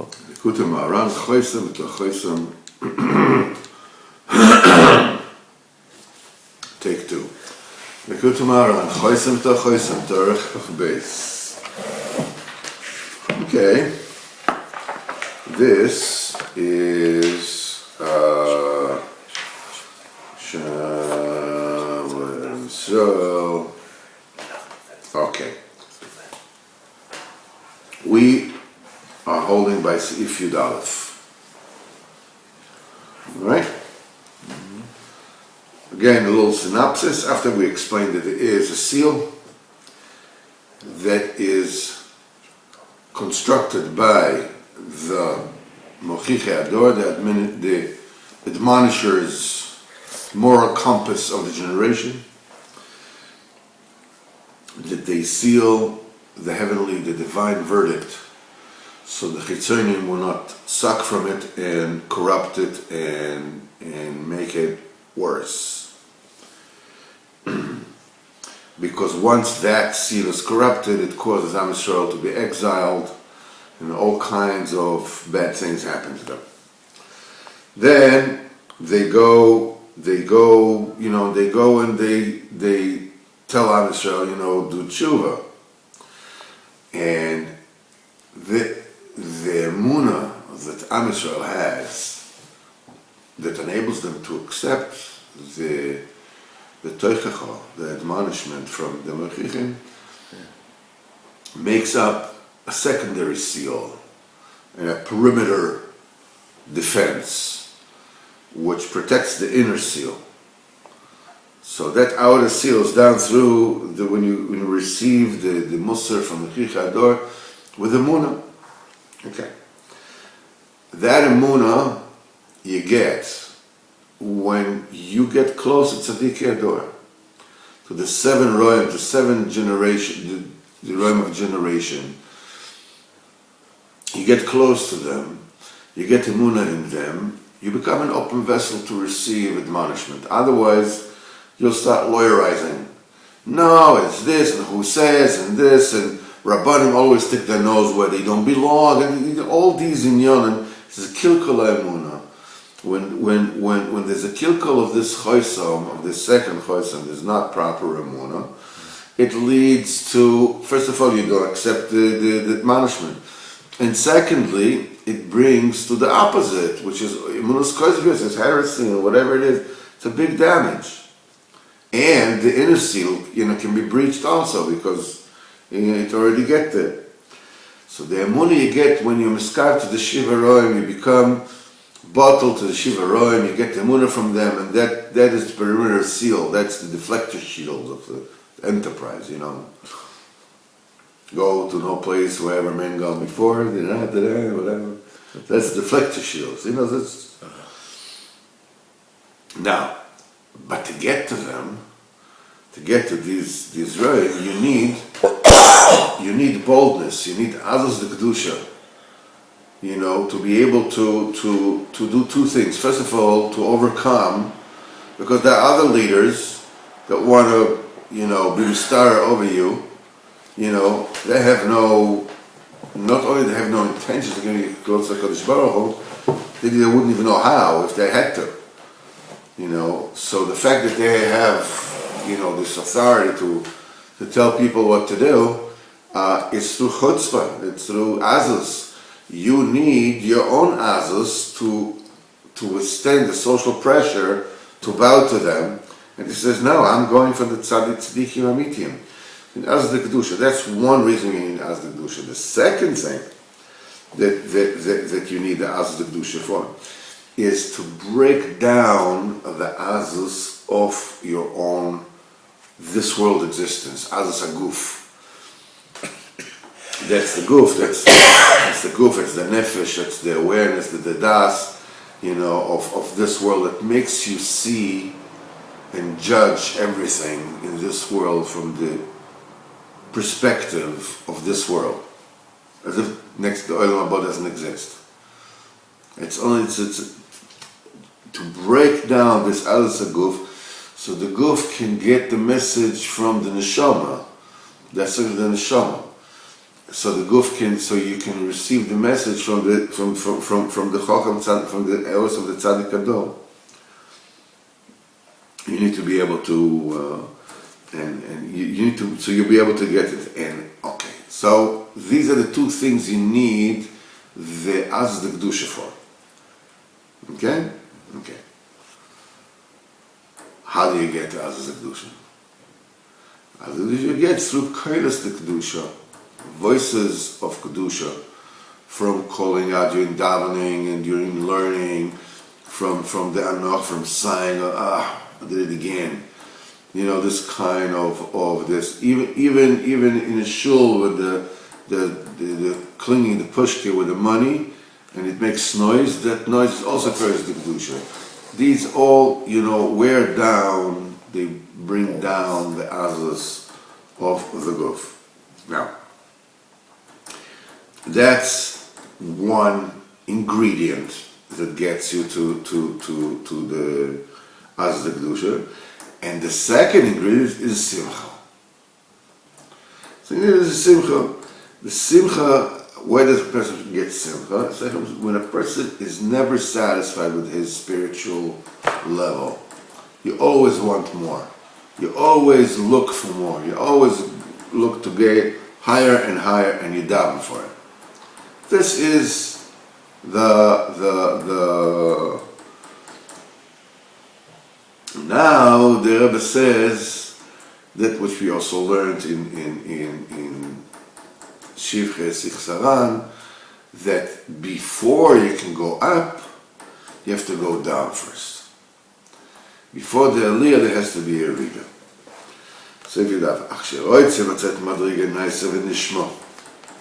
Likutei Moharan, Choisem to Choisem. Take two. Likutei Moharan, Choisem to Choisem, Torah base. Okay. This is so okay. We are holding by Seif Yud Aleph. Right? Again, a little synopsis. After we explained that it is a seal that is constructed by the Mochichei Ador, the admonisher's moral compass of the generation, that they seal the heavenly, the divine verdict, so the Chitzonim will not suck from it and corrupt it and make it worse. Because once that seal is corrupted, it causes Am Yisrael to be exiled, and all kinds of bad things happen to them. Then they go, and they tell Am Yisrael, do tshuva. And the emunah that Am Yisrael has, that enables them to accept the toichecha, the admonishment from the Mechichim, makes up a secondary seal and a perimeter defense, which protects the inner seal. So that outer seal is down through when you receive the Musar from the Mochichei Ador with the emunah. Okay. That emunah you get when you get close to Tzadikei Ador, to the seven royim, the seven generation, the royim of generation. You get close to them, you get emunah in them, you become an open vessel to receive admonishment. Otherwise, you'll start lawyerizing. No, it's this, and who says, and this, and Rabbanim always stick their nose where they don't belong, and all these inyanim. This is kilkul emunah. When there's a kilkul of this choisam, of this second choisam, there's not proper emunah, it leads to, first of all, you don't accept the admonishment. And secondly, it brings to the opposite, which is emunah's koizvius, it's heresy, or whatever it is. It's a big damage. And the inner seal, can be breached also, because it already get there. So the emunah you get when you miskar to the Shiva Roim, you become bottled to the Shiva Roim, you get the emunah from them, and that is the perimeter seal, that's the deflector shield of the enterprise, Go to no place wherever men gone before, whatever. That's the deflector shields, that's... Now, but to get to them, to get to these roim, you need boldness, you need azos de kedusha, to be able to do two things. First of all, to overcome, because there are other leaders that want to, be star over you. They have not only they have no intentions of getting close to Kodesh Baruch Hu, they wouldn't even know how if they had to. So the fact that they have, this authority to tell people what to do, is through chutzpah, it's through azus. You need your own azus to withstand the social pressure, to bow to them. And he says, no, I'm going for the tzaddikim amitiyim. As the kedusha, that's one reason you need as the kedusha. The second thing that you need the as the kedusha for is to break down the azus of your own this world existence, azus aguf. That's the guf. That's the guf. It's the nefesh. It's the awareness, the das, of this world that makes you see and judge everything in this world from the perspective of this world, as if the Olam Haba doesn't exist. It's to break down this Azus HaGuf, so the Guf can get the message from the Neshama. That's the Neshama. so the guf can, so you can receive the message from the Chacham Tzaddik, from the Eos of the Tzaddik Adol. You need to be able to, and you need to, so you'll be able to get it. And okay, so these are the two things you need the Az the Kedusha for. Okay? Okay. How do you get the Az the Kedusha? Az the Kedusha you get through Kailas the Kedusha, voices of Kedusha, from calling out during davening and during learning, from the Anoch, from sighing, I did it again. You know, this kind of this, even in a shul with the clinging, the pushki with the money, and it makes noise, that noise also occurs to Kedusha. These all, you know, wear down, they bring down the azas of the guf. Now, that's one ingredient that gets you to the az the Kedusha. And the second ingredient is simcha. So it is simcha. The simcha, where does a person get simcha? When a person is never satisfied with his spiritual level, you always want more. You always look for more. You always look to get higher and higher, and you daven for it. This is Now the Rebbe says that which we also learned in Shivche Sichsaran, that before you can go up, you have to go down first. Before the Aliyah, there has to be a Riga. So if you have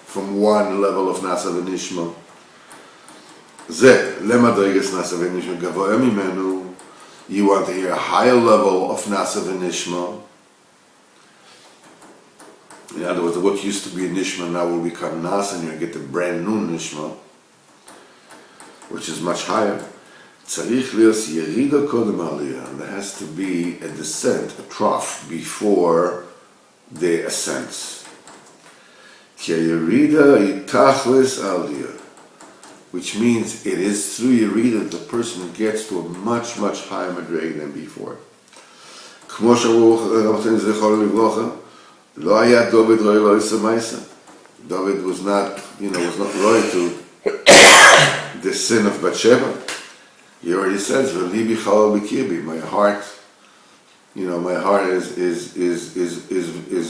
from one level of Nasa v'Nishma, you want to hear a higher level of Nasa v'Nishma. In other words, what used to be a Nishma now will become Nasa, and you get a brand new Nishma, which is much higher. And there has to be a descent, a trough, before the ascent. Which means it is through Yerida that the person gets to a much, much higher madrega than before. David was not loyal to the sin of Bathsheba. He already says, my heart, my heart is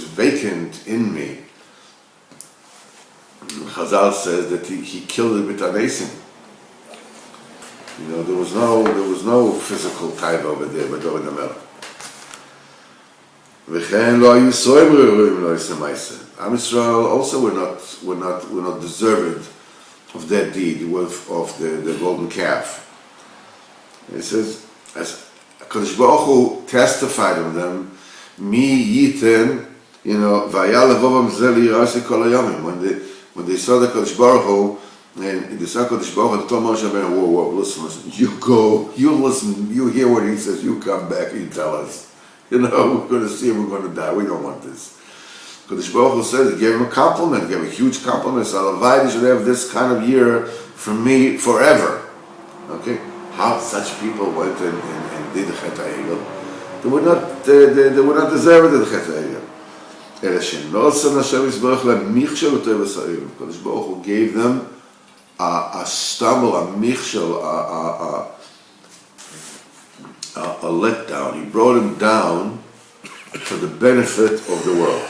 vacant in me. Chazal says that he killed it with anesim. There was no physical type over there, but over the melech. Am Yisrael also were not deserved of that deed of the golden calf. It says, as Kadosh Baruch Hu testified of them, mi yiten, vayal levovam zel yirasi kol hayomim. When they saw the Kadosh Baruch Hu, and they saw Kadosh Baruch Hu, they told Moshe Rabbeinu, whoa, listen, you go, you listen, you hear what he says, you come back and you tell us. We're going to see him, we're going to die, we don't want this. Kadosh Baruch Hu says, he gave him a compliment, gave him a huge compliment, so Alavai should have this kind of year from me forever. Okay? How such people went and did the Chet HaEgel, they would not deserve the Chet HaEgel. Kadosh Baruch Hu gave them a stumble, a michshel, a letdown. He brought him down for the benefit of the world.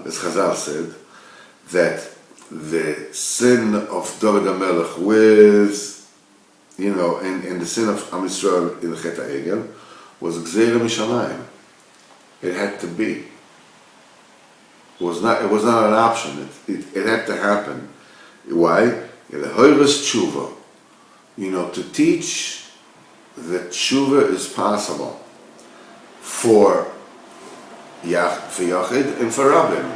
As Chazal said, that the sin of David HaMelech with, and the sin of Am Yisrael in the Chet HaEgel was Gzeira Mishamayim. It had to be. It was not an option. It had to happen. Why? Lehoiras tshuva. To teach that tshuva is possible for Yachid and for Rabbim.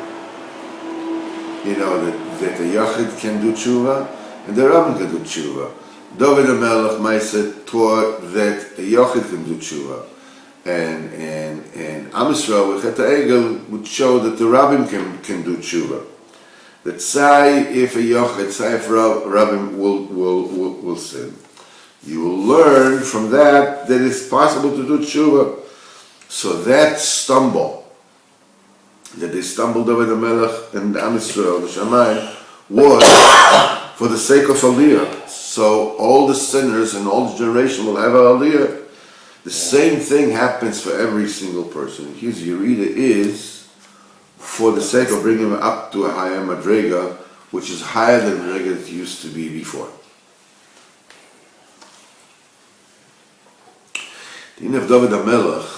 That the Yachid can do tshuva and the Rabbim can do tshuva. David HaMelech Maaseh taught that a Yachid can do tshuva, and Am Yisrael with Chet HaEgel would show that the Rabbim can do tshuva. That say if a yochid, say if Rabbim will sin, you will learn from that it's possible to do tshuva. So that stumble, that they stumbled over the Melech and the Am Yisrael, the Shamayim, was for the sake of Aliyah. So all the sinners and all the generation will have a Aliyah. The same thing happens for every single person. His Yerida is for the sake of bringing him up to a higher Madrega, which is higher than the Madrega that used to be before. The Din of David HaMelech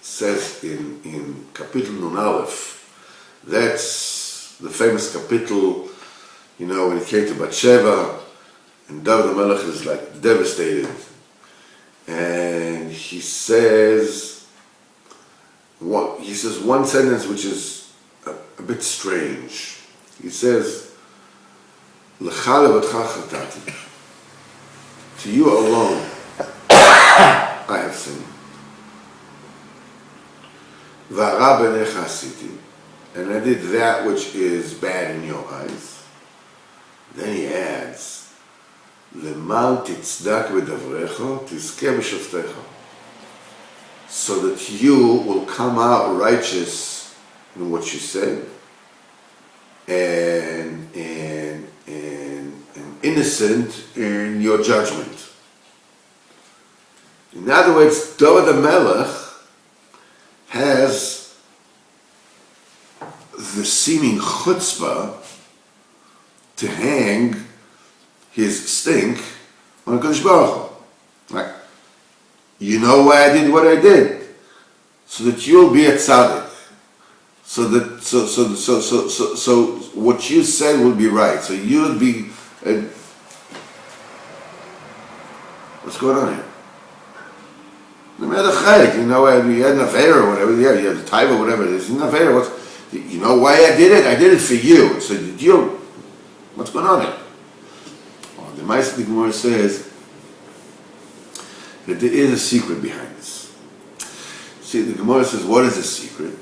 says in Kapitel Nun Aleph, that's the famous Kapitel, when it came to Bathsheba, and David HaMelech is like devastated. And he says one sentence which is a bit strange. He says, L'cha levatcha chatati. To you alone I have sinned. V'ara b'necha asiti. And I did that which is bad in your eyes. Then he adds, L'man titzdak v'davrecha tizkeh b'shoftecha. So that you will come out righteous in what you say and innocent in your judgment. In other words, David HaMelech has the seeming chutzpah to hang his stink on HaKadosh Baruch Hu. Right? You know why I did what I did, so that you'll be a tzaddik. So what you said will be right. So you'll be. What's going on here? No matter chayik, you had an affair or whatever. Yeah, you had a type or whatever it is. An affair. You know why I did it? I did it for you. So did you? What's going on here? Well, the Ma'aseh Gemara says that there is a secret behind this. See, the Gemara says, what is the secret?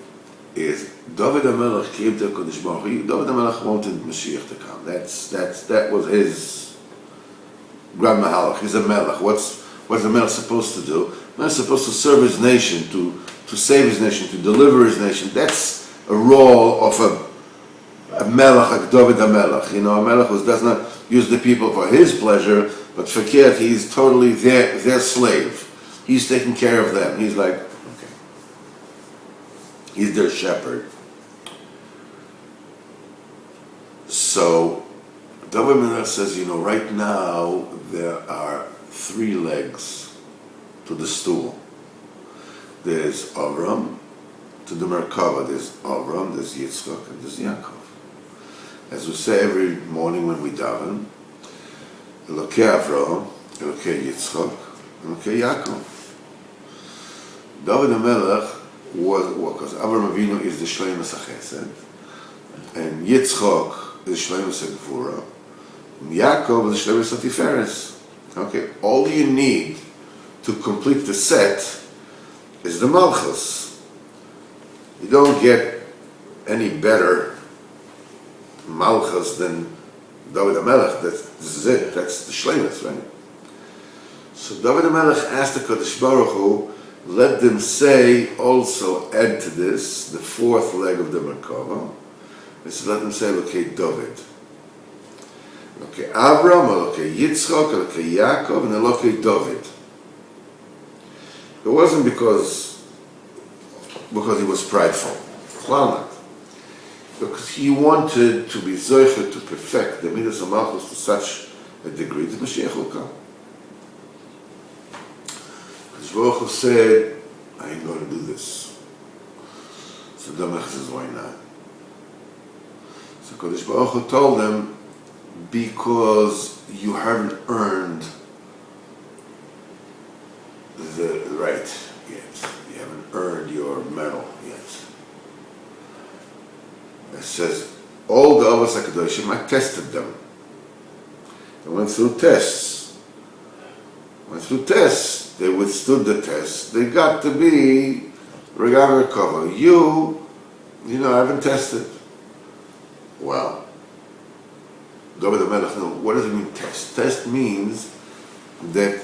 Is David HaMelech came to HaKadosh Baruch Hu. David HaMelech wanted Mashiach to come. That was his grand mahalach. He's a melech. What's the melech supposed to do? The melech is supposed to serve his nation, to save his nation, to deliver his nation. That's a role of a melech, like David HaMelech. A melech who does not use the people for his pleasure, but fakir, he's totally their slave. He's taking care of them. He's like, okay. He's their shepherd. So, David HaMelech says, right now there are 3 legs to the stool. There's Avram, to the Merkava, there's Avram, there's Yitzchak, and there's Yaakov. As we say every morning when we daven, Elokei Avraham, Elokei Yitzchak, Elokei Yaakov. David HaMelech was, because Avraham Avinu is the Shleimus HaChesed, and Yitzchak is Shleimus HaGvura, and Yaakov is the Shleimus HaTiferes. Okay, all you need to complete the set is the Malchus. You don't get any better Malchus than David HaMelech. This is it. That's the Shleimus, right? So David HaMelech asked the Kadosh Baruch Hu, let them say also, add to this, the 4th leg of the Merkava. He said, let them say, okay, David. Okay, Avram, okay, Yitzchak, okay, Yaakov, and okay, David. It wasn't because he was prideful. Not. Because he wanted to be zoicher to perfect the Midas HaMalchus to such a degree that Mashiach will come. Because Baruch Hu said, I ain't going to do this. So Damelech says, why not? So Kodesh Baruch Hu told them, because you haven't earned the right yet. You haven't earned your medal yet. It says, all the Avos HaKadoshim, I tested them. I went through tests. Went through tests. They withstood the test. They got to be regarding recover. You know, I haven't tested. Well, David HaMelech, no, what does it mean test? Test means that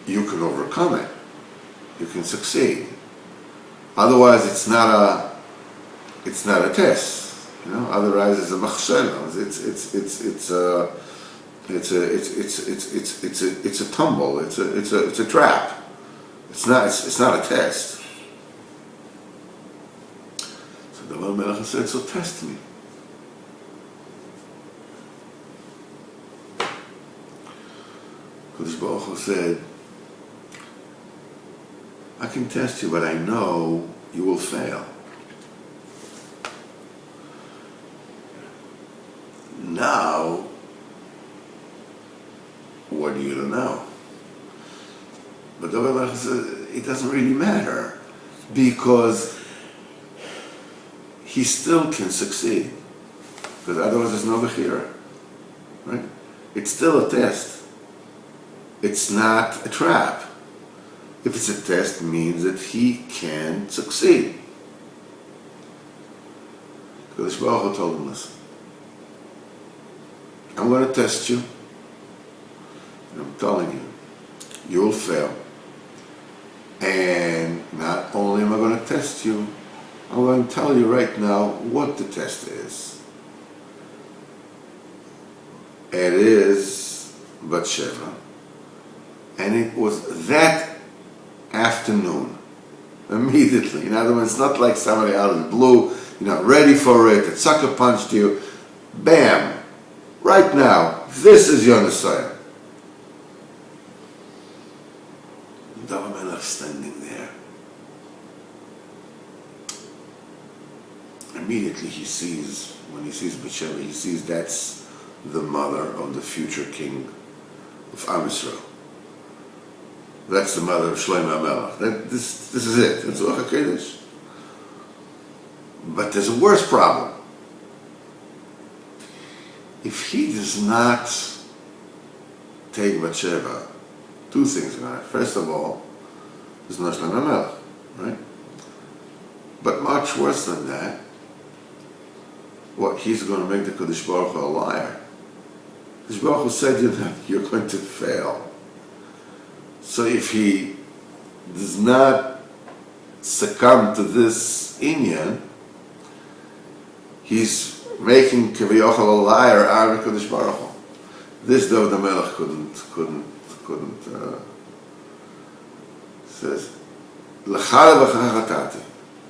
you can overcome it. You can succeed. Otherwise, it's not a test. You know, otherwise it's a machshela. It's a tumble. It's a trap. It's not a test. So the Melech said, so test me. Kodesh Baruch Hu said, I can test you, but I know you will fail. Now, what do you know? But the Rebbe says it doesn't really matter because he still can succeed. Because otherwise there's no Bechira. Right? It's still a test. It's not a trap. If it's a test, it means that he can succeed. Kodesh Baruch Hu told him, listen, I'm going to test you. And I'm telling you, you will fail. And not only am I going to test you, I'm going to tell you right now what the test is. It is Batsheva. And it was that afternoon, immediately. In other words, it's not like somebody out of the blue, you're not ready for it, it sucker punched you. Bam! Right now, this is your Messiah. David HaMelech standing there. Immediately when he sees Batsheva, he sees that's the mother of the future king of Am Yisrael. That's the mother of Shlomo HaMelech. This is it. It's Ruach HaKodesh. But there's a worse problem. If he does not take Batsheva, two things are going to. First of all, there's no Shlomo HaMelech, right? But much worse than that, he's going to make the Kodesh Baruch Hu a liar. Kodesh Baruch Hu said you're going to fail. So if he does not succumb to this inyan, he's making Kaviyachal a liar out of Kodesh Baruch Hu. This David HaMelech couldn't says,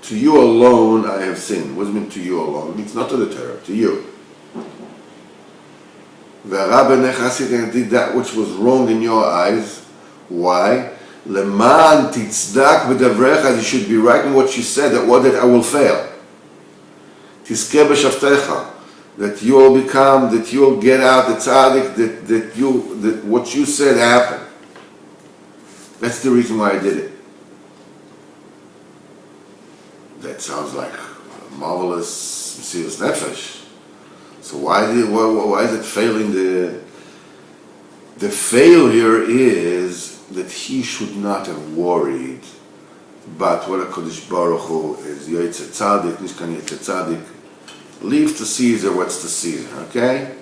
to you alone I have sinned. What does it mean to you alone? It means not to the Torah, to you. I did that which was wrong in your eyes. Why? Leman titzdak b'davrecha, you should be right in what you said, that I will fail. Tizkeh b'shavtecha, that you will get out the tzaddik, that what you said happened. That's the reason why I did it. That sounds like a marvelous Mesiras Nefesh. So why is it failing? The failure is that he should not have worried about what a Kodesh Baruch Hu is. Yoytze Tzadik, Nishkan Yoytze Tzadik. Leave to Caesar what's to Caesar, okay?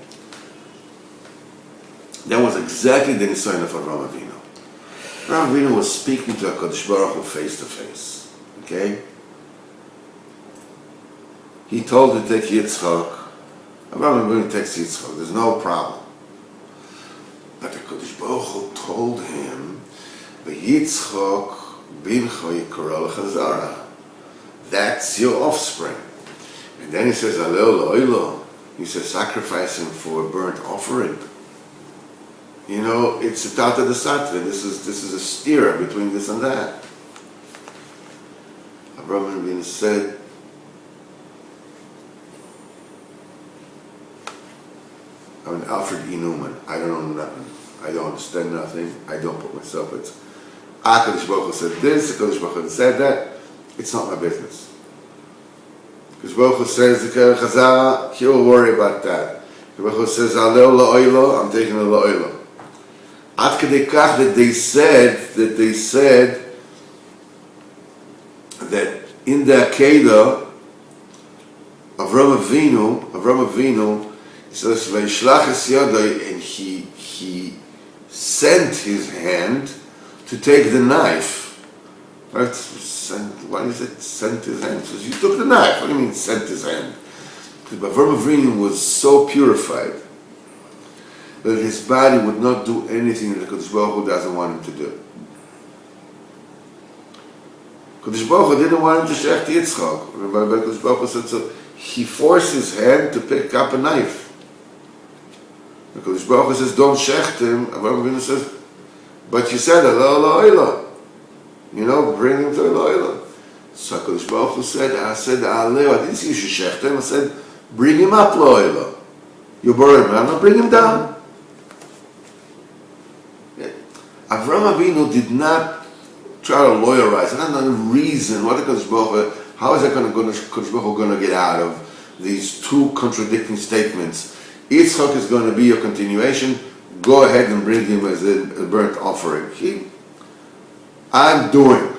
That was exactly the Nisayon of Avraham Avinu. Avraham Avinu was speaking to a Kodesh Baruch Hu face to face, okay? He told him to take Yitzchak. Avraham Avinu takes Yitzchak. There's no problem. But the Kodesh Baruch Hu told him, "Yitzchak bincha yikra l'chazara." That's your offspring. And then he says, "Alel lo'ilo." He says, "Sacrifice him for a burnt offering." You know, it's a tata de satve. This is a steer between this and that. Abraham Avinu said, I'm Alfred E. Newman. I don't know nothing. I don't understand nothing. I don't put myself. It's HaKadosh Baruch Hu said this. HaKadosh Baruch Hu said that. It's not my business. Because Baruch Hu says the Chazara, he will worry about that. Baruch Hu says Alel la'oilo. I'm taking a la'oilo. Ad kedei kach that they said that in the Akedah, Avram Avinu, he says, "Vayishlach es yadai," and he sent his hand to take the knife. Right? Why is it sent his hand? He says, "You took the knife." What do you mean sent his hand? Because Avram Avinu was so purified that his body would not do anything that the Kodesh Baruch Hu doesn't want him to do. Kodesh Baruch Hu didn't want him to shech Yitzchak. Remember, Kodesh Baruch Hu said so. He forced his hand to pick up a knife. The Kodesh Baruch Hu says, "Don't shecht him." Avram Avinu says, "But you said Elo Eloila. You know, bring him to Eloila." So Kodesh Baruch Hu said, I didn't say you should shecht him. I said, bring him up Eloila. You borrow him, I'm not bring him down. Avram Avinu did not try to lawyerize. I don't know the reason. What the Kodesh Baruch Hu, how is that Kodesh Baruch Hu going to get out of these two contradicting statements? Yitzchak is going to be your continuation. Go ahead and bring him as a burnt offering. I'm doing.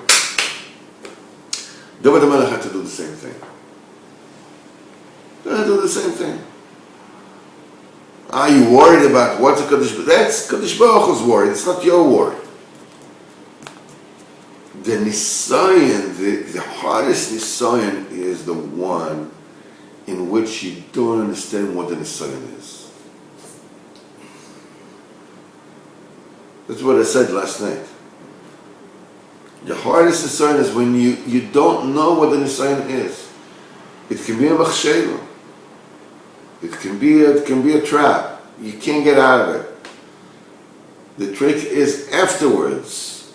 David HaMelech had to do the same thing. They had to do the same thing. Are you worried about what's a Kodesh Baruch Hu? That's Kodesh Baruch Hu's worry. It's not your worry. The Nisayan, the hardest Nisayan is the one in which you don't understand what the Nisayan is. That's what I said last night. The hardest Nisayan is when you don't know what the Nisayan is. It can be a machshela. It can be a trap. You can't get out of it. The trick is afterwards,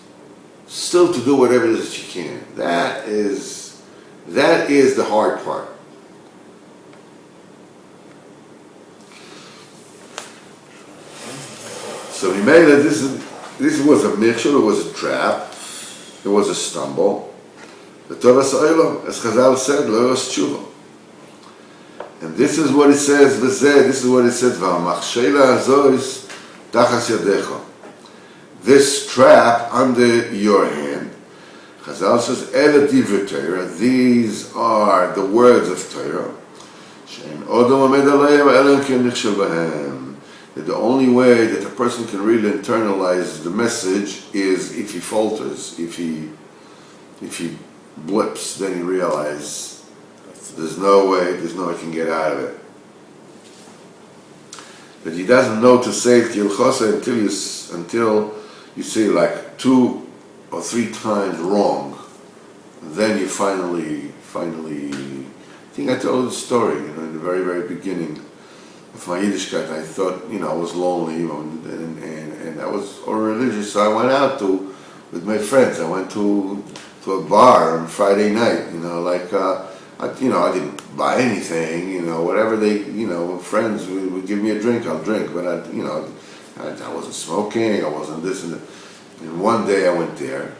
still to do whatever it is that you can. That is the hard part. So we made it. This was a mixture. It was a trap. It was a stumble. The Torah Sa'ila, as Chazal said, Lo Yos Tshuva. And this is what it says, this is what it says, V'amachshela azois tachas yadecha. This trap under your hand, Chazal says, Ele divrei Torah, these are the words of Torah. She'en odom amed aleim elem ki nichshel bahem. That the only way that a person can really internalize the message is if he falters, if he blips, then he realizes there's no way he can get out of it. But he doesn't know to say it until you say like 2 or 3 times wrong. Then you finally, I think I told the story, in the very, very beginning of my Yiddishkeit. I thought, I was lonely, and I was religious, so I went out with my friends. I went to a bar on Friday night, I didn't buy anything, whatever they, friends would give me a drink, I'll drink, but I wasn't smoking, I wasn't this and that. And one day I went there,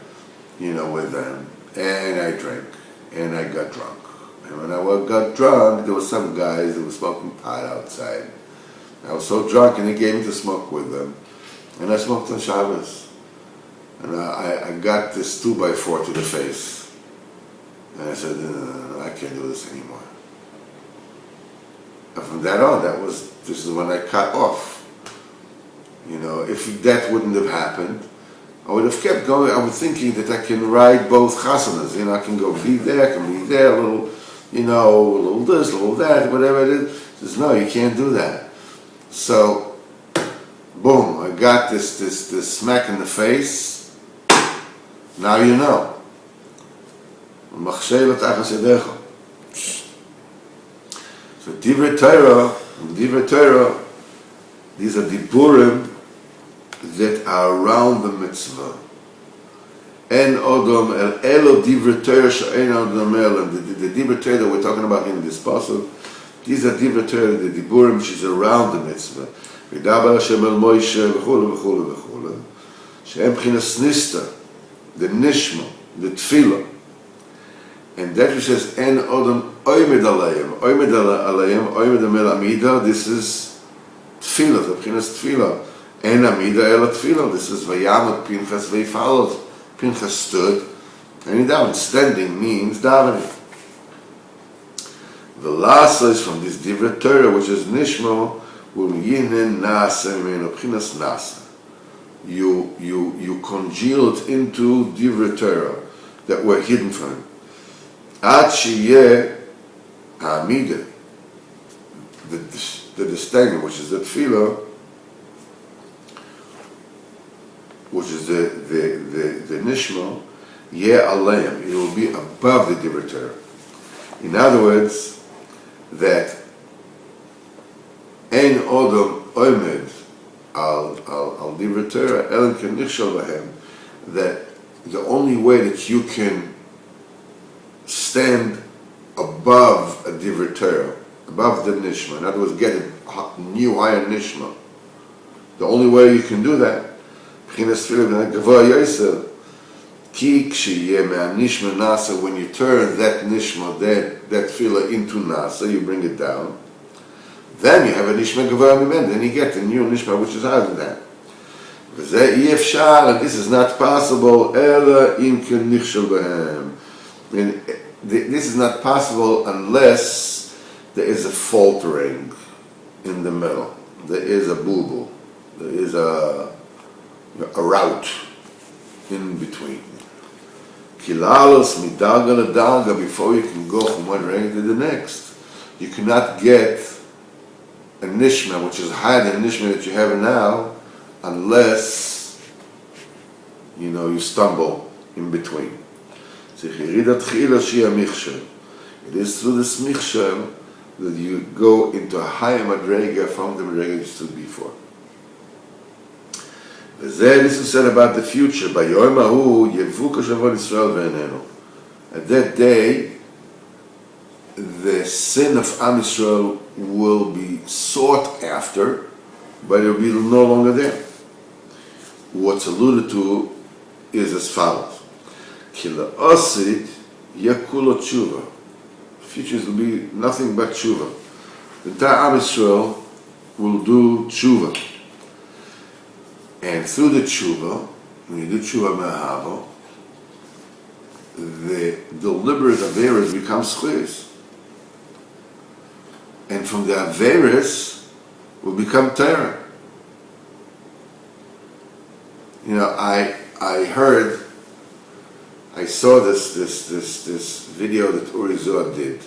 with them, and I drank, and I got drunk. And when I got drunk, there were some guys that were smoking pot outside. I was so drunk, and they gave me to smoke with them. And I smoked on Shabbos. And I got this 2x4 to the face. And I said, no, I can't do this anymore. And from that on, this is when I cut off. If that wouldn't have happened, I would have kept going. I was thinking that I can ride both chasanas. I can go be there, I can be there, a little this, a little that, whatever it is. He says, no, you can't do that. So, boom, I got this smack in the face. Now you know. So Divrei Torah, these are diburim that are around the mitzvah. En odom el elo divrei Torah she'en odom el. The divrei Torah that we're talking about in this pasuk, these are divrei Torah, the diburim which is around the mitzvah. V'daber Hashem el Moshe v'chulu v'chulu v'chulu. She'en b'chinas nista, the nishma, the tefillah. And that which says en odom oimed alayim amida, this is tefillah, the b'chinas tefillah. En Amida El Tefillah. This is Vayamot Pinchas Vayfalot. Pinchas stood, and he davened. Standing means davening. The last is from this Divrei Torah, which is Nishmo, Yinen Nasa Mimeno Pchinas Nasa. You congealed into Divrei Torah that were hidden from him. Ad Sheyeh Ha'amida, the standing, which is the Tefillah, which is the Nishmo, Yeh Aleim, it will be above the Divrei Torah. In other words, that Ein Odom Omed al Divrei Torah Elen Ken Nichshel Bahem, that the only way that you can stand above a Divrei Torah, above the Nishma, in other words, get a new higher Nishma, the only way you can do that, B'chinas Tefillah Gavoa Yosel, Ki K'shiyeh Me'anishma Nasa, when you turn that Nishma, that Tefillah into Nasa, you bring it down, then you have a Nishma Gavoa Mimen, then you get a new Nishma which is higher than that. V'zeh Yefshar, and this is not possible, Ela Im Ken Nichshel Bahem. I mean, this is not possible unless there is a faltering in the middle. There is a boo-boo. There is a route in between. Kilalos midarga ledarga, before you can go from one rank to the next. You cannot get a nishma which is higher than the nishma that you have now unless you stumble in between. It is through this michshel that you go into a higher madrega from the madrega you stood before. This is said about the future. At that day, the sin of Am Yisrael will be sought after, but it will be no longer there. What's alluded to is as follows. Kila osid yakulo tshuva. Futures will be nothing but tshuva. The entire Am Yisrael will do tshuva. And through the tshuva, when you do tshuva me'ahava, the deliberate averas become schuyas. And from the averas will become Torah. I saw this video that Uri Zohar did,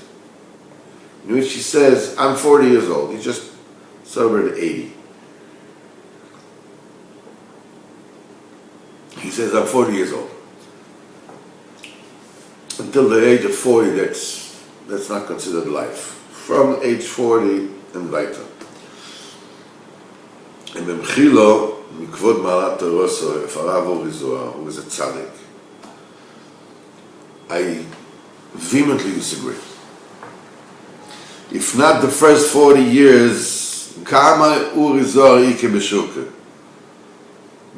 in which he says, I'm 40 years old. He just celebrated 80. He says, I'm 40 years old. Until the age of 40, that's not considered life. From age 40 and weiter. And Memchilo, Mikvod Malat Toroso, if Arav Uri Zohar, who was a tzaddik, I vehemently disagree. If not the first 40 years, Kama Uri Zohar Ike Beshuka.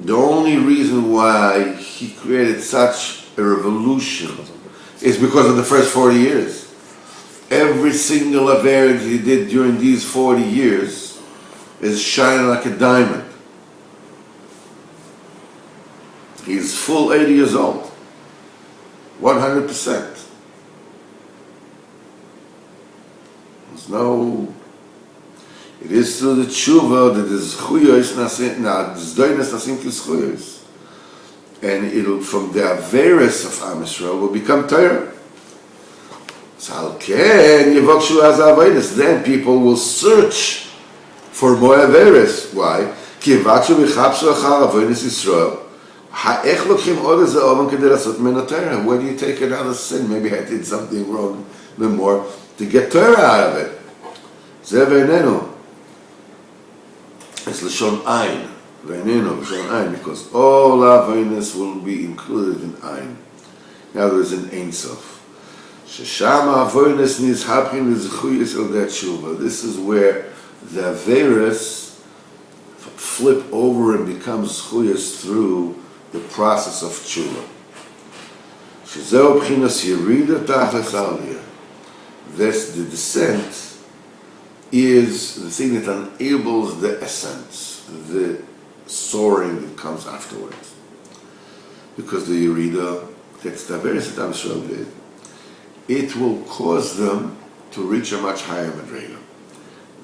The only reason why he created such a revolution is because of the first 40 years. Every single event he did during these 40 years is shining like a diamond. He's full 80 years old. 100%. There's no... It is through the tshuva that the zchuyos nasim kischuyos, and it'll, from the averes of Am Yisrael, will become Torah. Then people will search for more averes. Why? Where do you take another sin? Maybe I did something wrong, no more, to get Torah out of it. It's Lashon Ayin, because all Aveinos will be included in Ayin. Now there is an Ein Sof. Sheshama Aveinos nizhapin l'zchuyis el dat tshuva. This is where the Averos flip over and become zchuyis through the process of tshuva. Shezeu b'chinas yerida tachas aliyah. That's the descent. Is the thing that enables the essence, the soaring that comes afterwards. Because the Yerida, that's the various that Am Yisrael did, it will cause them to reach a much higher Madrega.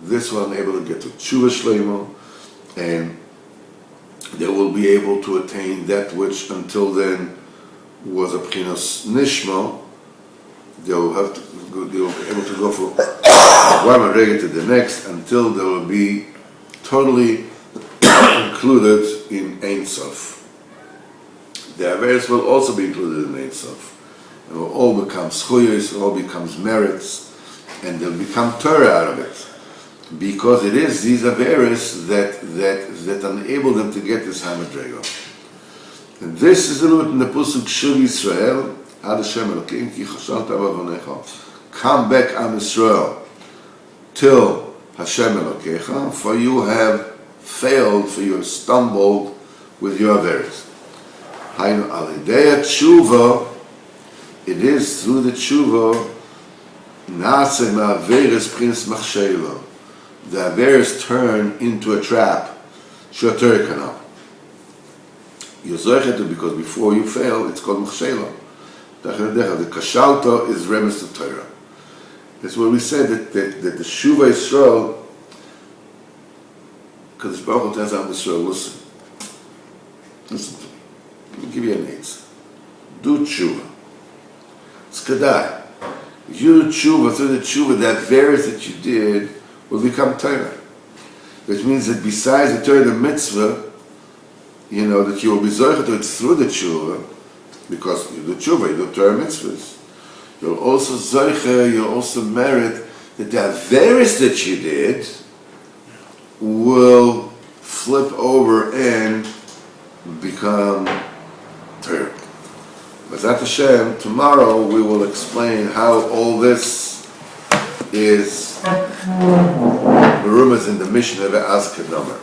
This will enable them to get to Tshuva Shleimo, and they will be able to attain that which until then was a Pchinos Nishma. They will be able to go from one Madrega to the next until they will be totally included in Ein Sof. The Averis will also be included in Ein Sof. It will all become schuyos, it all becomes merits, and they'll become Torah out of it. Because it is these Averis that enable them to get this Hamadrego. And this is a little bit in the Pusuk Shuv Yisrael, Ad Hashem Elokim, Ki Chashalta Bavonecha. Come back, Am Yisrael, till Hashem Elokecha, for you have failed, for you have stumbled with your Averis. Hainu Alidei Tshuva, it is through the Tshuva, Nase Ma'averis Prince Machshela. The Averis turn into a trap, Shoter Kanal. You're Zoichet because before you fail, it's called Machshela. The Kashalta is Remes to Torah. That's why we said that the Shuva Yisrael, because the Baruch Hu tells Am Yisrael, listen to me. Let me give you an answer. Do Tshuva. It's Kedai. If you do Tshuva, through the Tshuva, that various that you did will become Torah. Which means that besides the Torah, the mitzvah, that you will be Zoichet to it through the Tshuva, because you do Tshuva, you do Torah mitzvahs. You'll also Zoichet, you'll also merit that the various that you did will flip over and become Torah. B'ezrat Hashem, tomorrow we will explain how all this is the rumors in the mission of Az Kedomer.